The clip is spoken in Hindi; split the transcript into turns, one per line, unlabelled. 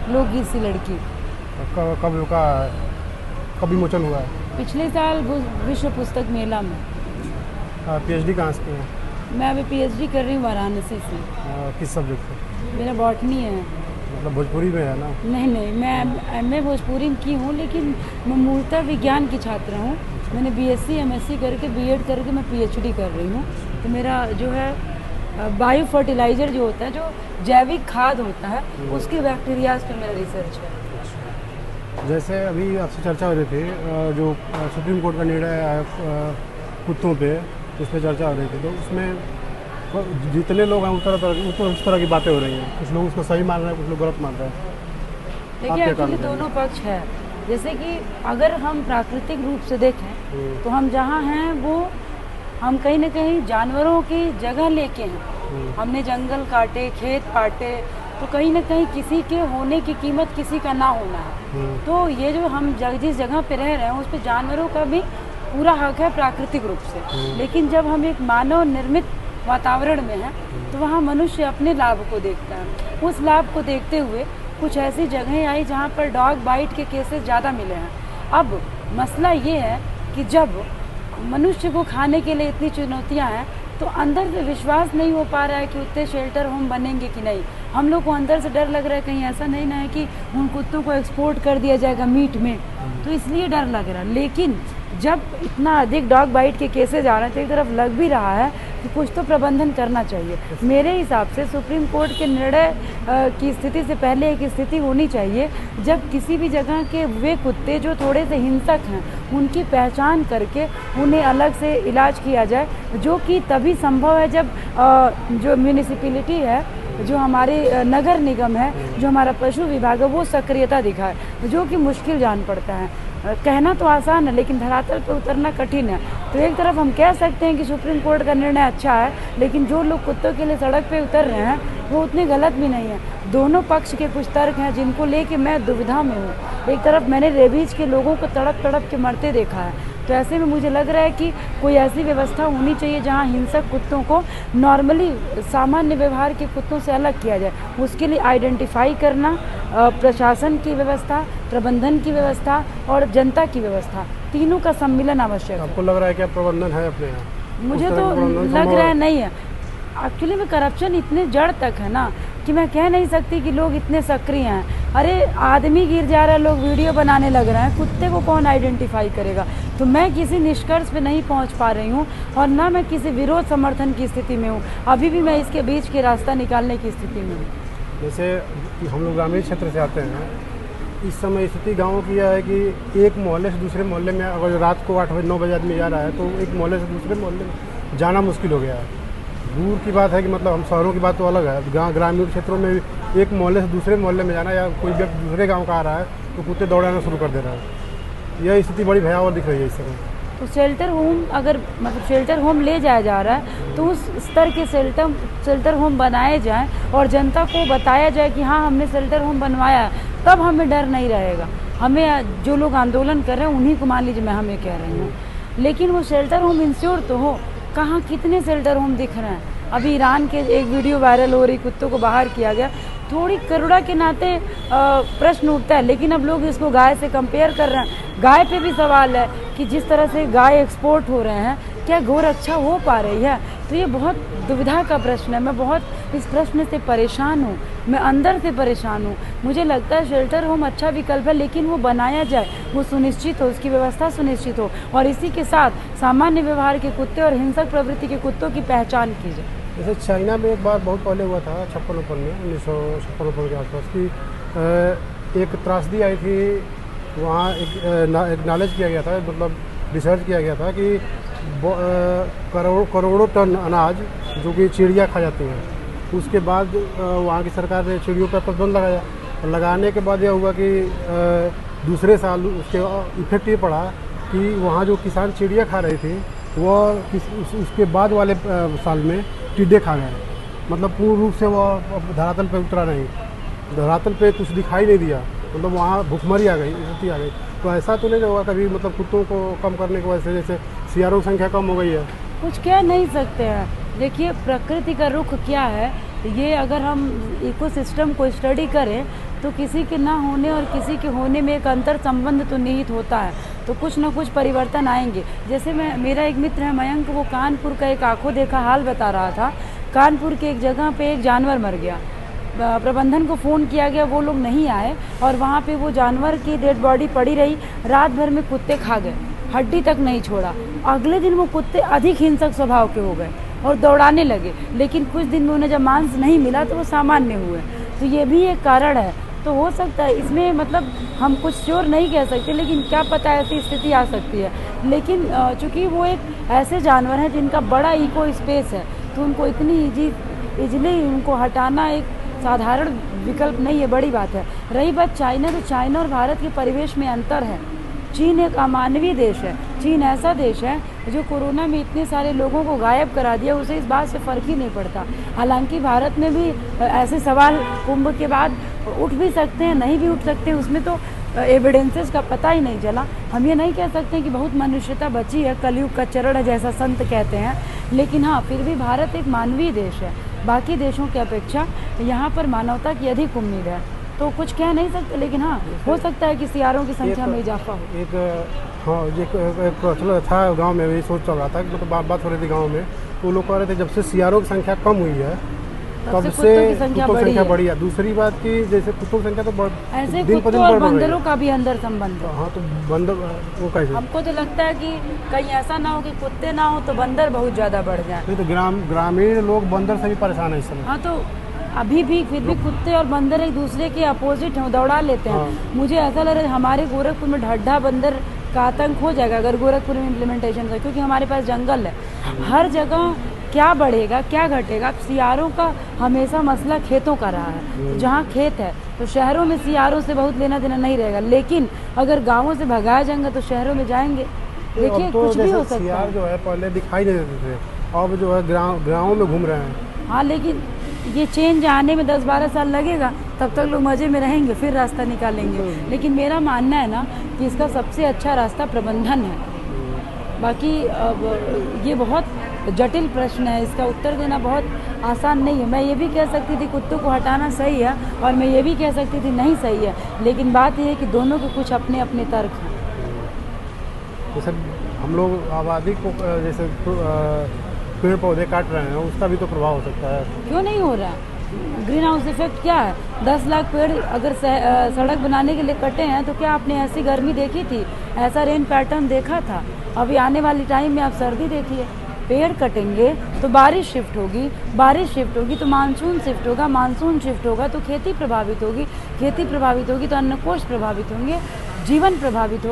लोकगीत सी लड़की।
कब विमोचन हुआ है?
पिछले साल विश्व पुस्तक मेला में।
पीएचडी कहाँ से किए हैं?
मैं अभी पीएचडी कर रही हूँ वाराणसी से।
किस सब्जेक्ट से?
मेरा बॉटनी है।
मतलब भोजपुरी में है ना?
नहीं नहीं, मैं एमए भोजपुरी की हूँ, लेकिन मैं मूलतः विज्ञान की छात्र हूँ। मैंने बीएससी एमएससी करके बीएड करके मैं पीएचडी कर रही हूँ। तो मेरा जो है बायो फर्टिलाइज़र जो होता है, जो जैविक खाद होता है, उसके बैक्टीरियाज पे मेरा रिसर्च है।
जैसे अभी आपसे चर्चा हो रही थी जो सुप्रीम कोर्ट का निर्णय आया कुत्तों पे, उस पर चर्चा हो रही थी, तो उसमें जितने लोग हैं उस तरह की बातें हो रही हैं। कुछ लोग उसको सही मान रहे हैं, कुछ लोग गलत मान रहे हैं।
देखिए, एक्चुअली दोनों पक्ष है। जैसे कि अगर हम प्राकृतिक रूप से देखें तो हम जहाँ हैं वो हम कहीं ना कहीं जानवरों की जगह लेके हैं। हमने जंगल काटे, खेत काटे, तो कहीं ना कहीं किसी के होने की कीमत किसी का ना होना है। तो ये जो हम जिस जगह पे रह रहे हैं उस पर जानवरों का भी पूरा हक है प्राकृतिक रूप से। लेकिन जब हम एक मानव निर्मित वातावरण में हैं तो वहाँ मनुष्य अपने लाभ को देखता है। उस लाभ को देखते हुए कुछ ऐसी जगहें आई जहाँ पर डॉग बाइट के केसेस ज़्यादा मिले हैं। अब मसला ये है कि जब मनुष्य को खाने के लिए इतनी चुनौतियाँ हैं तो अंदर से विश्वास नहीं हो पा रहा है कि उतने शेल्टर होम बनेंगे कि नहीं। हम लोग को अंदर से डर लग रहा है कहीं ऐसा नहीं ना है कि उन कुत्तों को एक्सपोर्ट कर दिया जाएगा मीट में, तो इसलिए डर लग रहा है। लेकिन जब इतना अधिक डॉग बाइट के केसेज आ रहे हैं तो एक तरफ लग भी रहा है कि कुछ तो प्रबंधन करना चाहिए। मेरे हिसाब से सुप्रीम कोर्ट के निर्णय की स्थिति से पहले एक स्थिति होनी चाहिए जब किसी भी जगह के वे कुत्ते जो थोड़े से हिंसक हैं उनकी पहचान करके उन्हें अलग से इलाज किया जाए, जो कि तभी संभव है जब जो म्यूनिसिपैलिटी है, जो हमारे नगर निगम है, जो हमारा पशु विभाग है, वो सक्रियता दिखाए, जो कि मुश्किल जान पड़ता है। कहना तो आसान है लेकिन धरातल पर उतरना कठिन है। तो एक तरफ हम कह सकते हैं कि सुप्रीम कोर्ट का निर्णय अच्छा है, लेकिन जो लोग कुत्तों के लिए सड़क पे उतर रहे हैं वो उतने गलत भी नहीं है। दोनों पक्ष के कुछ तर्क हैं जिनको लेके मैं दुविधा में हूँ। एक तरफ मैंने रेबीज के लोगों को तड़प तड़प के मरते देखा है, तो ऐसे में मुझे लग रहा है कि कोई ऐसी व्यवस्था होनी चाहिए जहां हिंसक कुत्तों को नॉर्मली सामान्य व्यवहार के कुत्तों से अलग किया जाए। उसके लिए आइडेंटिफाई करना, प्रशासन की व्यवस्था, प्रबंधन की व्यवस्था और जनता की व्यवस्था, तीनों का सम्मिलन आवश्यक है।
आपको लग रहा है कि प्रबंधन है अपने यहाँ?
मुझे तो लग रहा है नहीं है। एक्चुअली में करप्शन इतने जड़ तक है ना कि मैं कह नहीं सकती कि लोग इतने सक्रिय हैं। अरे आदमी गिर जा रहा है, लोग वीडियो बनाने लग रहे हैं, कुत्ते को कौन आइडेंटिफाई करेगा? तो मैं किसी निष्कर्ष पे नहीं पहुंच पा रही हूं और ना मैं किसी विरोध समर्थन की स्थिति में हूं। अभी भी मैं इसके बीच के रास्ता निकालने की स्थिति में हूँ।
जैसे हम लोग ग्रामीण क्षेत्र से आते हैं, इस समय स्थिति गाँव की यह है कि एक मोहल्ले से दूसरे मोहल्ले में अगर रात को 8 बजे 9 बजे आदमी जा रहा है तो एक मोहल्ले से दूसरे मोहल्ले में जाना मुश्किल हो गया है। दूर की बात है कि मतलब हम शहरों की बात तो अलग है, ग्रामीण क्षेत्रों में एक मोहल्ले से दूसरे मोहल्ले में जाना या कोई व्यक्ति दूसरे गांव का आ रहा है तो कुत्ते दौड़ाना शुरू कर दे रहा है। यह स्थिति बड़ी भयावह दिख रही है इस समय।
तो शेल्टर होम अगर मतलब शेल्टर होम ले जाया जा रहा है तो उस स्तर के शेल्टर होम बनाए जाएं और जनता को बताया जाए कि हाँ हमने शेल्टर होम बनवाया है, तब हमें डर नहीं रहेगा। हमें जो लोग आंदोलन कर रहे हैं उन्हीं को मान लीजिए मैं हमें कह रही हूँ, लेकिन वो शेल्टर होम इंश्योर तो हो। कहाँ कितने शेल्टर होम दिख रहे हैं? अभी ईरान के एक वीडियो वायरल हो रही, कुत्तों को बाहर किया गया, थोड़ी करुणा के नाते प्रश्न उठता है, लेकिन अब लोग इसको गाय से कंपेयर कर रहे हैं। गाय पे भी सवाल है कि जिस तरह से गाय एक्सपोर्ट हो रहे हैं, क्या गोरक्षा हो पा रही है? तो ये बहुत दुविधा का प्रश्न है। मैं बहुत इस प्रश्न से परेशान हूँ, मैं अंदर से परेशान हूँ। मुझे लगता है शेल्टर होम अच्छा विकल्प है, लेकिन वो बनाया जाए, वो सुनिश्चित हो, उसकी व्यवस्था सुनिश्चित हो और इसी के साथ सामान्य व्यवहार के कुत्ते और हिंसक प्रवृत्ति के कुत्तों की पहचान की जाए।
जैसे चाइना में एक बार बहुत पहले हुआ था 56 में 1956 के आसपास की एक त्रासदी आई थी। वहाँ एक नॉलेज किया गया था, मतलब रिसर्च किया गया था कि करोड़ों टन अनाज जो कि चिड़िया खा जाती हैं, उसके बाद वहाँ की सरकार ने चिड़ियों पर प्रतिबंध लगाया। लगाने के बाद यह हुआ कि दूसरे साल उसके इफेक्ट ये पड़ा कि वहाँ जो किसान चिड़िया खा रही थी वह उसके बाद वाले साल में टिड्डे खा गए। मतलब पूर्ण रूप से वह धरातल पे उतरा नहीं, धरातल पे कुछ दिखाई नहीं दिया, मतलब वहाँ भुखमरी आ गई, स्थिति आ गई। तो ऐसा तो नहीं होगा कभी, मतलब कुत्तों को कम करने की वजह से जैसे सियारों की संख्या कम हो गई है?
कुछ कह नहीं सकते हैं। देखिए प्रकृति का रुख क्या है ये अगर हम इकोसिस्टम को स्टडी करें तो किसी के ना होने और किसी के होने में एक अंतर संबंध तो निहित होता है, तो कुछ ना कुछ परिवर्तन आएंगे। जैसे मेरा एक मित्र है मयंक, वो कानपुर का एक आंखों देखा हाल बता रहा था। कानपुर के एक जगह पे एक जानवर मर गया, प्रबंधन को फ़ोन किया गया, वो लोग नहीं आए और वहाँ पे वो जानवर की डेड बॉडी पड़ी रही। रात भर में कुत्ते खा गए, हड्डी तक नहीं छोड़ा। अगले दिन वो कुत्ते अधिक हिंसक स्वभाव के हो गए और दौड़ाने लगे, लेकिन कुछ दिन में उन्हें जब मांस नहीं मिला तो वो सामान्य हुए। तो ये भी एक कारण है। तो हो सकता है इसमें, मतलब हम कुछ श्योर नहीं कह सकते, लेकिन क्या पता ऐसी स्थिति आ सकती है। लेकिन चूँकि वो एक ऐसे जानवर हैं जिनका बड़ा इको स्पेस है, तो उनको इतनी इजीली उनको हटाना एक साधारण विकल्प नहीं है, बड़ी बात है। रही बात चाइना, तो चाइना और भारत के परिवेश में अंतर है। चीन एक अमानवीय देश है। चीन ऐसा देश है जो कोरोना में इतने सारे लोगों को गायब करा दिया, उसे इस बात से फ़र्क ही नहीं पड़ता। हालांकि भारत में भी ऐसे सवाल कुंभ के बाद उठ भी सकते हैं, नहीं भी उठ सकते हैं, उसमें तो एविडेंसेस का पता ही नहीं चला। हम ये नहीं कह सकते कि बहुत मनुष्यता बची है, कलयुग का चरण है जैसा संत कहते हैं, लेकिन हाँ फिर भी भारत एक मानवीय देश है। बाकी देशों की अपेक्षा यहाँ पर मानवता की अधिक उम्मीद है, तो कुछ कह नहीं सकते, लेकिन हाँ हो सकता है कि सियारों की संख्या में इजाफा हो।
एक प्रचलन था गांव में, वही सोच चल रहा था कि मतलब बात हो रही थी गांव में, तो लोग कह रहे थे जब से सियारों की संख्या कम हुई है तब से कुत्तों की संख्या बढ़ी है। दूसरी बात की जैसे कुत्तों की संख्या तो
ऐसे
दिन पर दिन
कुत्तों और
बढ़ रही है।
बंदरों का भी अंदर संबंध है।
हाँ, तो बंदर वो कैसे?
हमको तो लगता है कि कहीं ऐसा ना हो कि कुत्ते ना हो तो बंदर बहुत ज़्यादा बढ़ जाए।
नहीं तो ग्रामीण लोग बंदर से भी परेशान है इस समय।
हाँ, तो अभी भी फिर भी कुत्ते और बंदर एक दूसरे के अपोजिट हैं, दौड़ा लेते हैं।
हाँ।
मुझे ऐसा लग रहा है हमारे गोरखपुर में ढड्ढा बंदर का आतंक हो जाएगा अगर गोरखपुर में इम्प्लीमेंटेशन है, क्योंकि हमारे पास जंगल है। हर जगह क्या बढ़ेगा क्या घटेगा, सियारों का हमेशा मसला खेतों का रहा है। तो जहाँ खेत है तो शहरों में सियारों से बहुत लेना देना नहीं रहेगा, लेकिन अगर गाँवों से भगाया जाएंगे तो शहरों में जाएंगे। देखिए
तो
कुछ भी हो सकता
सियार
है।
जो है पहले दिखाई नहीं देते थे, अब जो है गाँव में घूम रहे हैं।
हाँ, लेकिन ये चेंज आने में 10-12 साल लगेगा, तब तक लोग मज़े में रहेंगे, फिर रास्ता निकालेंगे। लेकिन मेरा मानना है ना कि इसका सबसे अच्छा रास्ता प्रबंधन है। बाकी अब ये बहुत जटिल प्रश्न है, इसका उत्तर देना बहुत आसान नहीं है। मैं ये भी कह सकती थी कुत्तों को हटाना सही है, और मैं ये भी कह सकती थी नहीं सही है, लेकिन बात ये है कि दोनों के कुछ अपने अपने तर्क हैं।
जैसे हम लोग आबादी को जैसे पेड़ पौधे काट रहे हैं, उसका भी तो प्रभाव हो सकता है।
क्यों नहीं हो रहा है? ग्रीन हाउस इफेक्ट क्या है? 10 लाख पेड़ अगर सड़क बनाने के लिए कटे हैं, तो क्या आपने ऐसी गर्मी देखी थी, ऐसा रेन पैटर्न देखा था? अभी आने वाली टाइम में आप सर्दी देखिए। पेड़ कटेंगे तो बारिश शिफ्ट होगी, बारिश शिफ्ट होगी तो मानसून शिफ्ट होगा, मानसून शिफ्ट होगा तो खेती प्रभावित होगी, खेती प्रभावित होगी तो अन्नकोश प्रभावित होंगे, जीवन प्रभावित होगा।